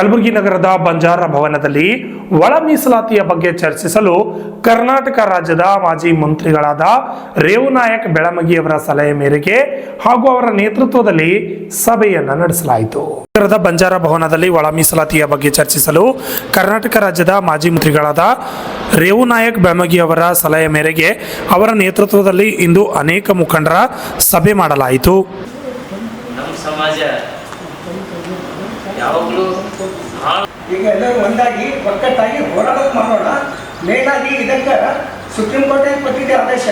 ಕಲಬುರಗಿ ನಗರದ ಬಂಜಾರ ಭವನದಲ್ಲಿ ಒಳ ಮೀಸಲಾತಿಯ ಬಗ್ಗೆ ಚರ್ಚಿಸಲು ಕರ್ನಾಟಕ ರಾಜ್ಯದ ಮಾಜಿ ಮಂತ್ರಿಗಳಾದ ರೇವುನಾಯಕ್ ಬೆಳಮಗಿಯವರ ಸಲಹೆ ಮೇರೆಗೆ ಹಾಗೂ ಅವರ ನೇತೃತ್ವದಲ್ಲಿ ಸಭೆಯನ್ನು ನಡೆಸಲಾಯಿತು. ನಗರದ ಬಂಜಾರ ಭವನದಲ್ಲಿ ಒಳ ಮೀಸಲಾತಿಯ ಬಗ್ಗೆ ಚರ್ಚಿಸಲು ಕರ್ನಾಟಕ ರಾಜ್ಯದ ಮಾಜಿ ಮಂತ್ರಿಗಳಾದ ರೇವುನಾಯಕ್ ಬೆಳಮಗಿಯವರ ಸಲಹೆ ಮೇರೆಗೆ ಅವರ ನೇತೃತ್ವದಲ್ಲಿ ಇಂದು ಅನೇಕ ಮುಖಂಡರ ಸಭೆ ಮಾಡಲಾಯಿತು. ಈಗ ಎಲ್ಲರೂ ಒಂದಾಗಿ ಒಕ್ಕಟ್ಟಾಗಿ ಹೋರಾಟ ಮಾಡೋಣ. ಮೇಲಾಗಿ ಇದಕ್ಕೆ ಸುಪ್ರೀಂ ಕೋರ್ಟೇ ಕೊಟ್ಟಿದೆ ಆದೇಶ,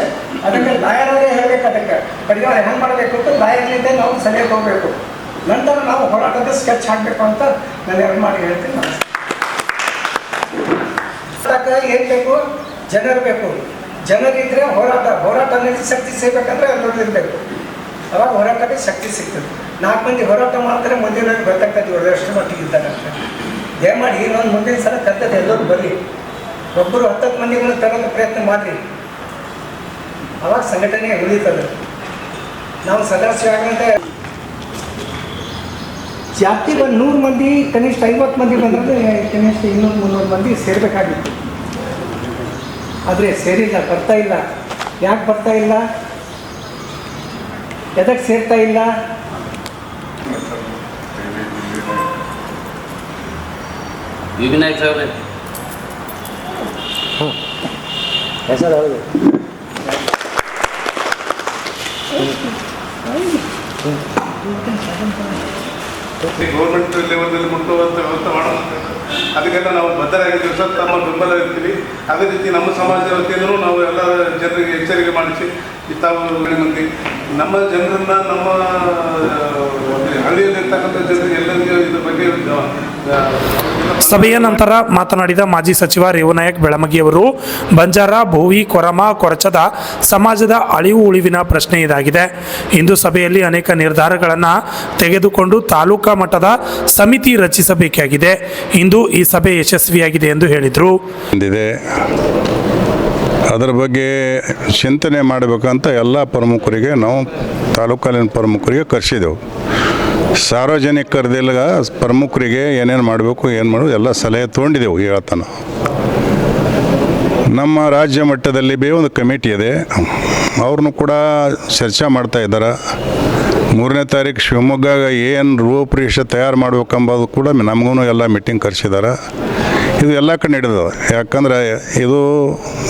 ಅದಕ್ಕೆ ಲಾಯರೇ ಹೇಳಬೇಕು, ಅದಕ್ಕೆ ಪರಿಹಾರ ಹೆಂಗೆ ಮಾಡಬೇಕು ಅಂತ ಲಾಯರ್ಲಿಂದ ನಾವು ಸಲಹೆ ಹೋಗಬೇಕು. ನಂತರ ನಾವು ಹೋರಾಟದ ಸ್ಕೆಚ್ ಹಾಕಬೇಕು ಅಂತ ನಾನು ಎರಡು ಮಾಡಿ ಹೇಳ್ತೀನಿ. ಅದಕ್ಕೆ ಏನು ಬೇಕು? ಜನರು ಬೇಕು. ಜನರಿದ್ರೆ ಹೋರಾಟ ನಡೆಸಿ ಶಕ್ತಿ ಸಿಗಬೇಕಂದ್ರೆ ಎಲ್ಲರೂ ಇರಬೇಕು. ಅವಾಗ ಹೋರಾಟಕ್ಕೆ ಶಕ್ತಿ ಸಿಗ್ತದೆ. 4 ಮಂದಿ ಹೋರಾಟ ಮಾಡಿದ್ರೆ ಮುಂದಿನ ಗೊತ್ತಾಗ್ತದೆ ಇವರು ಎಷ್ಟು ಮಟ್ಟಿಗೆ ಇದ್ದಾರೆ ಅಂತ. ದಯಮಾಡಿ ಇನ್ನೊಂದು ಮುಂದಿನ ಸಲ ಕರ್ತದೆ ಎಲ್ಲರೂ ಬರಲಿ, ಒಬ್ಬರು 10 ಮಂದಿಗಳನ್ನು ತರೋಕ್ಕೆ ಪ್ರಯತ್ನ ಮಾಡಿರಿ, ಅವಾಗ ಸಂಘಟನೆ ಉಳಿತದೆ. ನಾವು ಸದಸ್ಯರಾಗಂತೆ ಜಾತಿ ಒಂದು 100 ಮಂದಿ ಕನಿಷ್ಠ 50 ಮಂದಿ ಬಂದರೆ ಕನಿಷ್ಠ 200-300 ಮಂದಿ ಸೇರಬೇಕಾಗಿತ್ತು. ಆದರೆ ಸೇರಿಲ್ಲ, ಬರ್ತಾ ಇಲ್ಲ. ಯಾಕೆ ಬರ್ತಾ ಇಲ್ಲ? ಎದಕ್ಕೆ ಸೇರ್ತಾ ಇಲ್ಲ? ಹೆಸರು ಹೌದು. ಗೌರ್ಮೆಂಟ್ ಲೆವೆಲ್ನಲ್ಲಿ ಮುಟ್ಟುವಂಥ ವ್ಯವಸ್ಥೆ ಮಾಡೋಣ. ಅದಕ್ಕೆಲ್ಲ ನಾವು ಬದ್ಧರಾಗಿದ್ದೀವಿ ಸರ್, ತಮ್ಮ ಬೆಂಬಲ ಇರ್ತೀವಿ. ಅದೇ ರೀತಿ ನಮ್ಮ ಸಮಾಜದ ವತಿಯಿಂದಲೂ ನಾವು ಎಲ್ಲ ಜನರಿಗೆ ಎಚ್ಚರಿಕೆ ಮಾಡಿಸಿ ತಾವು ಮಂದಿ ನಮ್ಮ ಜನರನ್ನ, ನಮ್ಮ ಹಳ್ಳಿಯಲ್ಲಿರ್ತಕ್ಕಂಥ ಜನರಿಗೆ ಎಲ್ಲರಿಗೂ ಇದ್ರ ಬಗ್ಗೆ. ಸಭೆಯ ನಂತರ ಮಾತನಾಡಿದ ಮಾಜಿ ಸಚಿವ ರೇವುನಾಯಕ್ ಬೆಳಮಗಿಯವರು, ಬಂಜಾರ, ಭೋವಿ, ಕೊರಮ, ಕೊರಚದ ಸಮಾಜದ ಅಳಿವು ಉಳಿವಿನ ಪ್ರಶ್ನೆ ಇದಾಗಿದೆ. ಇಂದು ಸಭೆಯಲ್ಲಿ ಅನೇಕ ನಿರ್ಧಾರಗಳನ್ನು ತೆಗೆದುಕೊಂಡು ತಾಲೂಕಾ ಮಟ್ಟದ ಸಮಿತಿ ರಚಿಸಬೇಕಾಗಿದೆ. ಇಂದು ಈ ಸಭೆ ಯಶಸ್ವಿಯಾಗಿದೆ ಎಂದು ಹೇಳಿದರು. ಅದರ ಬಗ್ಗೆ ಚಿಂತನೆ ಮಾಡಬೇಕಂತ ಎಲ್ಲ ಪ್ರಮುಖರಿಗೆ ನಾವು ತಾಲೂಕಾಲಿನ ಪ್ರಮುಖರಿಗೆ ಕರೆಸಿದೆವು. ಸಾರ್ವಜನಿಕ ಕರೆದಿಲ್ಲ, ಪ್ರಮುಖರಿಗೆ ಏನೇನು ಮಾಡಬೇಕು ಏನು ಮಾಡೋದು ಎಲ್ಲ ಸಲಹೆ ತೊಗೊಂಡಿದ್ದೆವು. ಹೇಳ್ತಾನೆ ನಮ್ಮ ರಾಜ್ಯ ಮಟ್ಟದಲ್ಲಿ ಒಂದು ಕಮಿಟಿ ಇದೆ, ಅವ್ರನ್ನೂ ಕೂಡ ಚರ್ಚೆ ಮಾಡ್ತಾ ಇದ್ದಾರೆ. 3ನೇ ತಾರೀಕು ಶಿವಮೊಗ್ಗ ಏನು ರೂಪರೇಷೆ ತಯಾರು ಮಾಡ್ಬೇಕಂಬುದು ಕೂಡ ನಮಗೂ ಎಲ್ಲ ಮೀಟಿಂಗ್ ಕರೆಸಿದ್ದಾರೆ. ಇದು ಎಲ್ಲ ಕಡೆ ನಡೆದದ. ಯಾಕಂದ್ರೆ ಇದು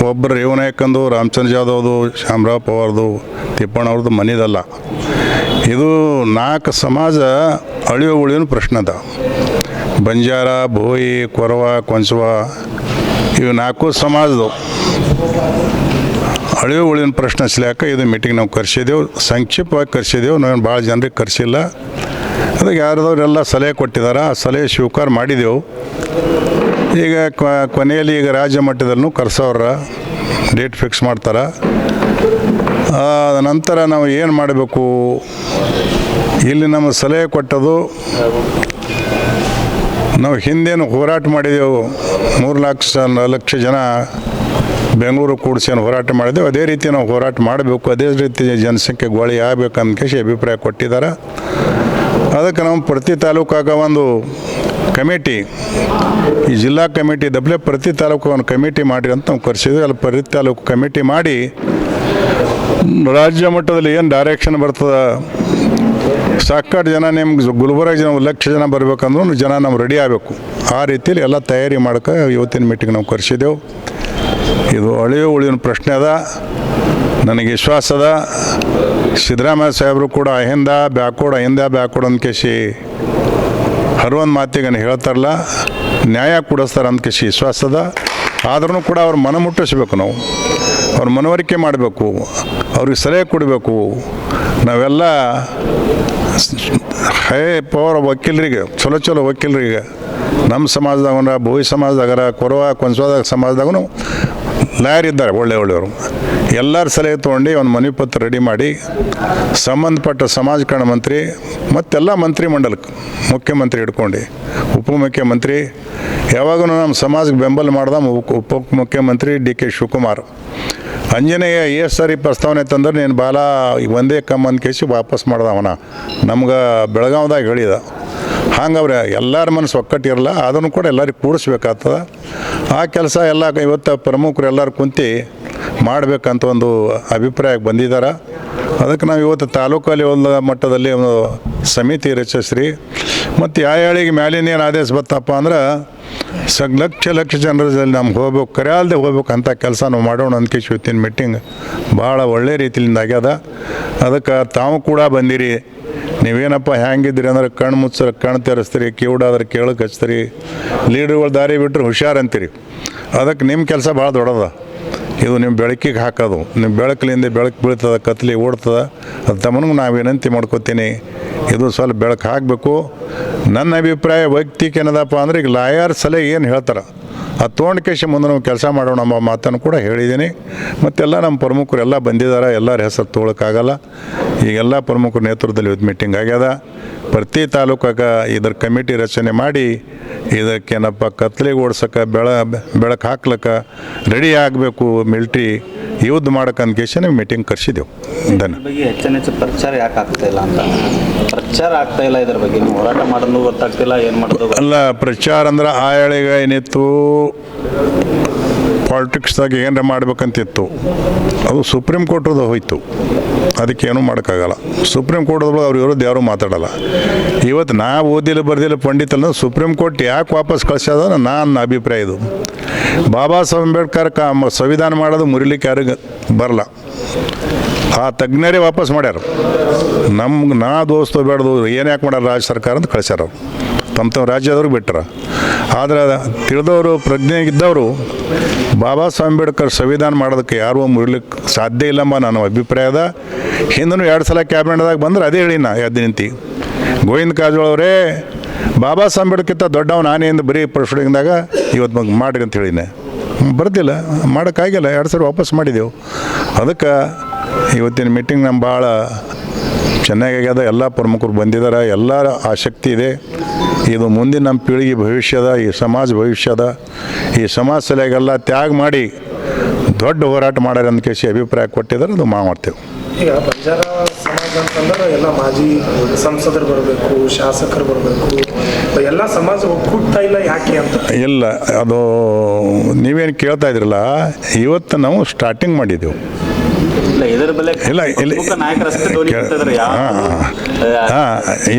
ಒಬ್ಬರು ರೇವುನಾಯಕಂದು, ರಾಮಚಂದ್ರ ಜಾಧವ್ದು, ಶಾಮರಾವ್ ಪವಾರ್ದು, ತಿಪ್ಪಣ್ಣವ್ರದ್ದು ಮನೆಯದಲ್ಲ. ಇದು 4 ಸಮಾಜ ಅಳಿವು ಉಳಿವಿನ ಪ್ರಶ್ನೆ ಅದ. ಬಂಜಾರ, ಭೋಯಿ, ಕೊರವ, ಕೊಂಚವ ಇವು 4 ಸಮಾಜದವು ಅಳಿವು ಉಳಿವಿನ ಪ್ರಶ್ನೆ ಸ್ಲ್ಯಾಕ ಇದು ಮೀಟಿಂಗ್ ನಾವು ಕರೆಸಿದೆವು. ಸಂಕ್ಷಿಪ್ತವಾಗಿ ಕರೆಸಿದೆವು, ನಾವು ಭಾಳ ಜನರಿಗೆ ಕರೆಸಿಲ್ಲ. ಅದಕ್ಕೆ ಯಾರದವರೆಲ್ಲ ಸಲಹೆ ಕೊಟ್ಟಿದ್ದಾರೆ, ಆ ಸಲಹೆ ಸ್ವೀಕಾರ ಮಾಡಿದೆವು. ಈಗ ಕೊನೆಯಲ್ಲಿ ಈಗ ರಾಜ್ಯ ಮಟ್ಟದಲ್ಲೂ ಕರೆಸೋರ ಡೇಟ್ ಫಿಕ್ಸ್ ಮಾಡ್ತಾರೆ. ನಂತರ ನಾವು ಏನು ಮಾಡಬೇಕು, ಇಲ್ಲಿ ನಮ್ಮ ಸಲಹೆ ಕೊಟ್ಟದು ನಾವು ಹಿಂದೇನು ಹೋರಾಟ ಮಾಡಿದೆವು. 3 ಲಕ್ಷ ಜನ ಬೆಂಗಳೂರು ಕೂಡಿಸಿ ಹೋರಾಟ ಮಾಡಿದೆವು. ಅದೇ ರೀತಿ ನಾವು ಹೋರಾಟ ಮಾಡಬೇಕು, ಅದೇ ರೀತಿ ಜನಸಂಖ್ಯೆ ಗೋಳಿ ಆಗಬೇಕಂತ ಅಭಿಪ್ರಾಯ ಕೊಟ್ಟಿದ್ದಾರೆ. ಅದಕ್ಕೆ ನಾವು ಪ್ರತಿ ತಾಲೂಕಾಗ ಒಂದು ಕಮಿಟಿ, ಈ ಜಿಲ್ಲಾ ಕಮಿಟಿ ದಬ್ಬಲೆ ಪ್ರತಿ ತಾಲೂಕು ಒಂದು ಕಮಿಟಿ ಮಾಡಿ ಅಂತ ನಾವು ಕರೆಸಿದ್ವಿ. ಅಲ್ಲಿ ಪ್ರತಿ ತಾಲೂಕು ಕಮಿಟಿ ಮಾಡಿ ರಾಜ್ಯ ಮಟ್ಟದಲ್ಲಿ ಏನು ಡೈರೆಕ್ಷನ್ ಬರ್ತದೆ, ಸಾಕಷ್ಟು ಜನ ನಿಮ್ಗೆ ಗುಲ್ಬರ್ಗ ಜನ 1 ಲಕ್ಷ ಜನ ಬರಬೇಕಂದ್ರೂ ಜನ ನಾವು ರೆಡಿ ಆಗಬೇಕು. ಆ ರೀತಿಯಲ್ಲಿ ಎಲ್ಲ ತಯಾರಿ ಮಾಡ್ಕೊ ಇವತ್ತಿನ ಮೀಟಿಂಗ್ ನಾವು ಕರೆಸಿದೆವು. ಇದು ಅಳಿವು ಉಳಿವಿನ ಪ್ರಶ್ನೆ ಅದ. ನನಗೆ ವಿಶ್ವಾಸ ಅದ ಸಿದ್ದರಾಮಯ್ಯ ಸಾಹೇಬರು ಕೂಡ ಅಹಿಂದ ಬ್ಯಾಕ್ವರ್ಡ್ ಅಂದ್ಕೇಸಿ ಹರವೊಂದು ಮಾತಿಗೆ ಹೇಳ್ತಾರಲ್ಲ, ನ್ಯಾಯ ಕೊಡಿಸ್ತಾರೆ ಅಂದ್ಕೇಸಿ ವಿಶ್ವಾಸ ಅದ. ಆದ್ರೂ ಕೂಡ ಅವ್ರ ಮನ ಮುಟ್ಟಿಸ್ಬೇಕು, ನಾವು ಅವ್ರ ಮನವರಿಕೆ ಮಾಡಬೇಕು, ಅವ್ರಿಗೆ ಸಲಹೆ ಕೊಡಬೇಕು. ನಾವೆಲ್ಲ ಹೈ ಪವರ್ ವಕೀಲರಿಗೆ, ಚಲೋ ವಕೀಲರಿಗೆ ನಮ್ಮ ಸಮಾಜದಾಗ, ಭೋಯಿ ಸಮಾಜದಾಗರ, ಕೊರವ ಕೊಂಚವಾದ ಸಮಾಜದಾಗೂ ಲಾಯರ್ ಇದ್ದಾರೆ ಒಳ್ಳೆಯವರು. ಎಲ್ಲರ ಸಲಹೆ ತೊಗೊಂಡು ಒಂದು ಮನವಿ ಪತ್ರ ರೆಡಿ ಮಾಡಿ ಸಂಬಂಧಪಟ್ಟ ಸಮಾಜ ಕಲ್ಯಾಣ ಮಂತ್ರಿ ಮತ್ತೆಲ್ಲ ಮಂತ್ರಿ ಮಂಡಲಕ್ಕೆ, ಮುಖ್ಯಮಂತ್ರಿ ಹಿಡ್ಕೊಂಡು ಉಪಮುಖ್ಯಮಂತ್ರಿ, ಯಾವಾಗೂ ನಮ್ಮ ಸಮಾಜಕ್ಕೆ ಬೆಂಬಲ ಮಾಡ್ದ ಉಪಮುಖ್ಯಮಂತ್ರಿ DK ಶಿವಕುಮಾರ್, ಅಂಜನೇಯ ಸಾರಿ ಪ್ರಸ್ತಾವನೆ ತಂದ್ರೆ ನೀನು ಬಾಲ ಒಂದೇ ಕಮ್ಮಂದು ಕೇಸಿ ವಾಪಸ್ ಮಾಡ್ದವನ ನಮ್ಗೆ ಬೆಳಗಾವ್ದಾಗ ಹೇಳಿದ. ಹಂಗೆ ಅವ್ರೆ ಎಲ್ಲರ ಮನಸ್ಸು ಒಕ್ಕಟ್ಟಿರಲ್ಲ, ಅದನ್ನು ಕೂಡ ಎಲ್ಲರಿಗೆ ಕೂಡಿಸ್ಬೇಕಾಗ್ತದೆ. ಆ ಕೆಲಸ ಎಲ್ಲ ಇವತ್ತು ಪ್ರಮುಖರು ಎಲ್ಲರೂ ಕುಂತು ಮಾಡಬೇಕಂತ ಒಂದು ಅಭಿಪ್ರಾಯಕ್ಕೆ ಬಂದಿದ್ದಾರೆ. ಅದಕ್ಕೆ ನಾವು ಇವತ್ತು ತಾಲೂಕಲ್ಲಿ ಒಂದು ಮಟ್ಟದಲ್ಲಿ ಒಂದು ಸಮಿತಿ ರಚಿಸ್ರಿ, ಮತ್ತು ಯಾಳಿಗೆ ಮ್ಯಾಲಿನ ಏನು ಆದೇಶ ಬತ್ತಪ್ಪ ಅಂದ್ರೆ ಲಕ್ಷ ಜನರಲ್ಲಿ ನಮ್ಗೆ ಹೋಗ್ಬೇಕು, ಕರೆಯಲ್ದೆ ಹೋಗ್ಬೇಕು ಅಂತ ಕೆಲಸ ನಾವು ಮಾಡೋಣ ಅಂತ ಇವತ್ತಿನ ಮೀಟಿಂಗ್ ಭಾಳ ಒಳ್ಳೆ ರೀತಿಯಿಂದ ಆಗ್ಯದ. ಅದಕ್ಕೆ ತಾವು ಕೂಡ ಬಂದಿರಿ. ನೀವೇನಪ್ಪ ಹ್ಯಾಂಗಿದ್ರಿ ಅಂದ್ರೆ ಕಣ್ಣು ಮುಚ್ಚರ ಕಣ್ಣು ತೆರೆಸ್ತೀರಿ, ಕಿವುಡಾದ್ರೆ ಕೇಳಕ್ಕೆ ಹಚ್ತೀರಿ, ಲೀಡ್ರುಗಳು ದಾರಿ ಬಿಟ್ಟರೆ ಹುಷಾರಂತೀರಿ. ಅದಕ್ಕೆ ನಿಮ್ಮ ಕೆಲಸ ಭಾಳ ದೊಡ್ಡದ. ಇದು ನಿಮ್ಮ ಬೆಳಕಿಗೆ ಹಾಕೋದು, ನಿಮ್ಮ ಬೆಳಕಲಿಂದ ಬೆಳಕು ಬೀಳ್ತದೆ, ಕತ್ಲಿ ಓಡ್ತದೆ. ಅದು ತಮ್ಮನಿಗೂ ನಾವು ವಿನಂತಿ ಮಾಡ್ಕೋತೀನಿ, ಇದು ಸ್ವಲ್ಪ ಬೆಳಕು ಹಾಕಬೇಕು. ನನ್ನ ಅಭಿಪ್ರಾಯ ವೈಯಕ್ತಿಕ ಏನದಪ್ಪ ಅಂದ್ರೆ ಈಗ ಲಾಯರ್ ಸಲಹೆ ಏನು ಹೇಳ್ತಾರೆ ಅದು ತೊಗೊಂಡು ಕೇಶ ಮುಂದೆ ನಾವು ಕೆಲಸ ಮಾಡೋಣ ಎಂಬ ಮಾತನ್ನು ಕೂಡ ಹೇಳಿದ್ದೀನಿ. ಮತ್ತೆಲ್ಲ ನಮ್ಮ ಪ್ರಮುಖರು ಎಲ್ಲ ಬಂದಿದ್ದಾರೆ, ಎಲ್ಲರ ಹೆಸರು ತೊಗೊಳಕ್ಕಾಗಲ್ಲ. ಈಗೆಲ್ಲ ಪ್ರಮುಖರ ನೇತೃತ್ವದಲ್ಲಿ ಇವತ್ತು ಮೀಟಿಂಗ್ ಆಗ್ಯದ. ಪ್ರತಿ ತಾಲೂಕಾಗ ಇದ್ರ ಕಮಿಟಿ ರಚನೆ ಮಾಡಿ ಇದಕ್ಕೇನಪ್ಪ ಕತ್ಲಿಗೆ ಓಡ್ಸೋಕೆ ಬೆಳಕು ಹಾಕ್ಲಿಕ್ಕೆ ರೆಡಿ ಆಗಬೇಕು. ಮಿಲ್ಟ್ರಿ ಯುದ್ಧ ಮಾಡೋಕ್ಕಂತ ಕೇಶ ನಾವು ಮೀಟಿಂಗ್ ಕರೆಸಿದೆವು. ಇದ್ರ ಬಗ್ಗೆ ಹೆಚ್ಚು ಪ್ರಚಾರ ಯಾಕೆ ಆಗ್ತಾ ಇಲ್ಲ ಅಂತ, ಪ್ರಚಾರ ಆಗ್ತಾ ಇಲ್ಲ ಇದ್ರ ಬಗ್ಗೆ, ನೀವು ಹೋರಾಟ ಮಾಡೋದು ಗೊತ್ತಾಗ್ತಿಲ್ಲ, ಏನು ಮಾಡೋದು ಅಲ್ಲ. ಪ್ರಚಾರ ಅಂದ್ರೆ ಆ ಎಳೆಗ ಏನಿತ್ತು, ಪಾಲಿಟಿಕ್ಸ್ದಾಗ ಏನರ ಮಾಡ್ಬೇಕಂತಿತ್ತು, ಅದು ಸುಪ್ರೀಂ ಕೋರ್ಟ್ದು ಹೋಯ್ತು. ಅದಕ್ಕೇನು ಮಾಡೋಕ್ಕಾಗಲ್ಲ. ಸುಪ್ರೀಂ ಕೋರ್ಟ್ದೊಳಗೆ ಅವ್ರ ವಿರುದ್ಧ ಯಾರೂ ಮಾತಾಡಲ್ಲ. ಇವತ್ತು ನಾವು ಓದಿಲ್ಲ ಬರ್ದಿಲ್ಲ ಪಂಡಿತಲ್ಲ, ಸುಪ್ರೀಂ ಕೋರ್ಟ್ ಯಾಕೆ ವಾಪಸ್ ಕಳಿಸೋದ ನನ್ನ ಅಭಿಪ್ರಾಯ. ಇದು ಬಾಬಾ ಸಾಹೇಬ್ ಅಂಬೇಡ್ಕರ್ ಸಂವಿಧಾನ ಮಾಡೋದು ಮುರಿಲಿಕ್ಕೆ ಯಾರಿಗೆ ಬರಲ್ಲ, ಆ ತಜ್ಞರೇ ವಾಪಸ್ ಮಾಡ್ಯಾರ. ನಾ ದೋಸ್ತು ಬೇಡ್ದು ಏನು ಯಾಕೆ ಮಾಡ್ಯಾರ ರಾಜ್ಯ ಸರ್ಕಾರ ಅಂತ ಕಳಿಸ್ಯಾರ. ತಮ್ಮ ರಾಜ್ಯದವ್ರಿಗೆ ಬಿಟ್ಟಾರ. ಆದರೆ ತಿಳಿದವರು ಪ್ರಜ್ಞೆ ಇದ್ದವರು ಬಾಬಾ ಸಾಹೇಬ್ ಅಂಬೇಡ್ಕರ್ ಸಂವಿಧಾನ ಮಾಡೋದಕ್ಕೆ ಯಾರೂ ಮುರಿಲಿಕ್ಕೆ ಸಾಧ್ಯ ಇಲ್ಲಮ್ಮ ನನ್ನ ಅಭಿಪ್ರಾಯದ. ಹಿಂದೂ 2 ಸಲ ಕ್ಯಾಬಿನೆಟ್ದಾಗ ಬಂದ್ರೆ ಅದೇ ಹೇಳಿ ನಾ ಎದ್ದು ನಿಂತು, ಗೋವಿಂದ ಕಾರಜೋಳ ಅವರೇ ಬಾಬಾ ಸಾಹೇಬ್ ಅಂಬೇಡ್ಕರ್ಕಿಂತ ದೊಡ್ಡವ ನಾನೇಂದು ಬರೀ ಪ್ರೊಸೀಡಿಂಗ್ದಾಗ ಇವತ್ತು ಮಾಡಿರಿ ಅಂತ ಹೇಳಿನೆ. ಬರ್ದಿಲ್ಲ, ಮಾಡೋಕ್ಕಾಗಿಲ್ಲ. 2 ಸಲ ವಾಪಸ್ ಮಾಡಿದೆವು. ಅದಕ್ಕೆ ಇವತ್ತಿನ ಮೀಟಿಂಗ್ ನಮ್ಮ ಭಾಳ ಚೆನ್ನಾಗ್ಯಾದ. ಎಲ್ಲ ಪ್ರಮುಖರು ಬಂದಿದ್ದಾರೆ, ಎಲ್ಲರ ಆಸಕ್ತಿ ಇದೆ. ಇದು ಮುಂದಿನ ನಮ್ಮ ಪೀಳಿಗೆ ಭವಿಷ್ಯದ, ಈ ಸಮಾಜ ಭವಿಷ್ಯದ, ಈ ಸಮಾಜ ಸಲಹೆಗೆಲ್ಲ ತ್ಯಾಗ ಮಾಡಿ ದೊಡ್ಡ ಹೋರಾಟ ಮಾಡ್ಯಾರ ಅಂತ ಕೇಸಿ ಅಭಿಪ್ರಾಯ ಕೊಟ್ಟಿದ್ದಾರೆ. ಅದು ಮಾಡ್ತೇವೆ. ಈಗ ಬಂಜಾರ ಸಮಾಜ ಅಂತಂದ್ರೆ ಎಲ್ಲ ಮಾಜಿ ಸಂಸದರು ಬರಬೇಕು, ಶಾಸಕರು ಬರಬೇಕು, ಎಲ್ಲ ಸಮಾಜ ಒಕ್ಕೂಡ್ತಾ ಇಲ್ಲ ಯಾಕೆ ಅಂತ. ಇಲ್ಲ, ಅದು ನೀವೇನು ಕೇಳ್ತಾ ಇದ್ರಲ್ಲ, ಇವತ್ತು ನಾವು ಸ್ಟಾರ್ಟಿಂಗ್ ಮಾಡಿದ್ದೆವು.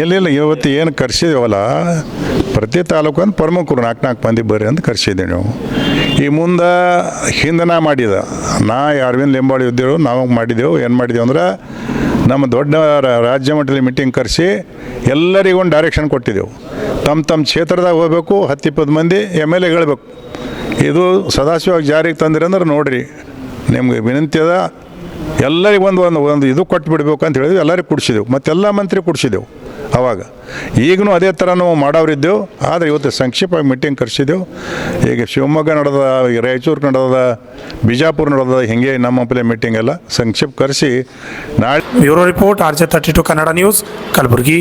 ಇಲ್ಲ ಇಲ್ಲ ಇವತ್ತು ಏನು ಕರ್ಸಿದೇವಲ್ಲ, ಪ್ರತಿ ತಾಲೂಕು ಅಂತ ಪ್ರಮುಖರು 4 ಮಂದಿ ಬರ್ರಿ ಅಂತ ಕರ್ಸಿದ್ದೀವಿ ನಾವು. ಈ ಮುಂದೆ ಹಿಂದೆ ಮಾಡಿದ ಅರವಿಂದ್ ಲಿಂಬಾವಳಿ ಇದ್ದರು, ನಾವು ಮಾಡಿದೆವು. ಏನು ಮಾಡಿದೆವು ಅಂದ್ರೆ ನಮ್ಮ ದೊಡ್ಡ ರಾಜ್ಯ ಮಟ್ಟದಲ್ಲಿ ಮೀಟಿಂಗ್ ಕರೆಸಿ ಎಲ್ಲರಿಗೊಂದು ಡೈರೆಕ್ಷನ್ ಕೊಟ್ಟಿದ್ದೆವು. ತಮ್ಮ ಕ್ಷೇತ್ರದಾಗ ಹೋಗ್ಬೇಕು, 10-20 ಮಂದಿ MLA ಹೇಳ್ಬೇಕು. ಇದು ಸದಾಶಿವಾಗಿ ಜಾರಿಗೆ ತಂದಿರಿ ಅಂದ್ರೆ ನೋಡಿರಿ, ನಿಮ್ಗೆ ವಿನಂತಿ ಅದ, ಎಲ್ಲರಿಗೆ ಒಂದು ಇದು ಕೊಟ್ಟು ಬಿಡ್ಬೇಕು ಅಂತ ಹೇಳಿದ್ವಿ. ಎಲ್ಲರಿಗೆ ಕೊಡಿಸಿದೆವು, ಮತ್ತೆಲ್ಲ ಮಂತ್ರಿ ಕೊಡಿಸಿದೆವು ಅವಾಗ. ಈಗಲೂ ಅದೇ ಥರ ನಾವು ಮಾಡೋರಿದ್ದೆವು. ಆದರೆ ಇವತ್ತು ಸಂಕ್ಷಿಪ್ತವಾಗಿ ಮೀಟಿಂಗ್ ಕರೆಸಿದೆವು. ಈಗ ಶಿವಮೊಗ್ಗ ನಡೆದ, ಈಗ ರಾಯಚೂರು ನಡೆದ, ಬಿಜಾಪುರ ನಡೆದ, ಹೀಗೆ ನಮ್ಮ ಮೀಟಿಂಗ್ ಎಲ್ಲ ಸಂಕ್ಷಿಪ್ತ ಕರೆಸಿ ನಾಳೆ. Bureau report RJ32 Kannada news, Kalaburagi.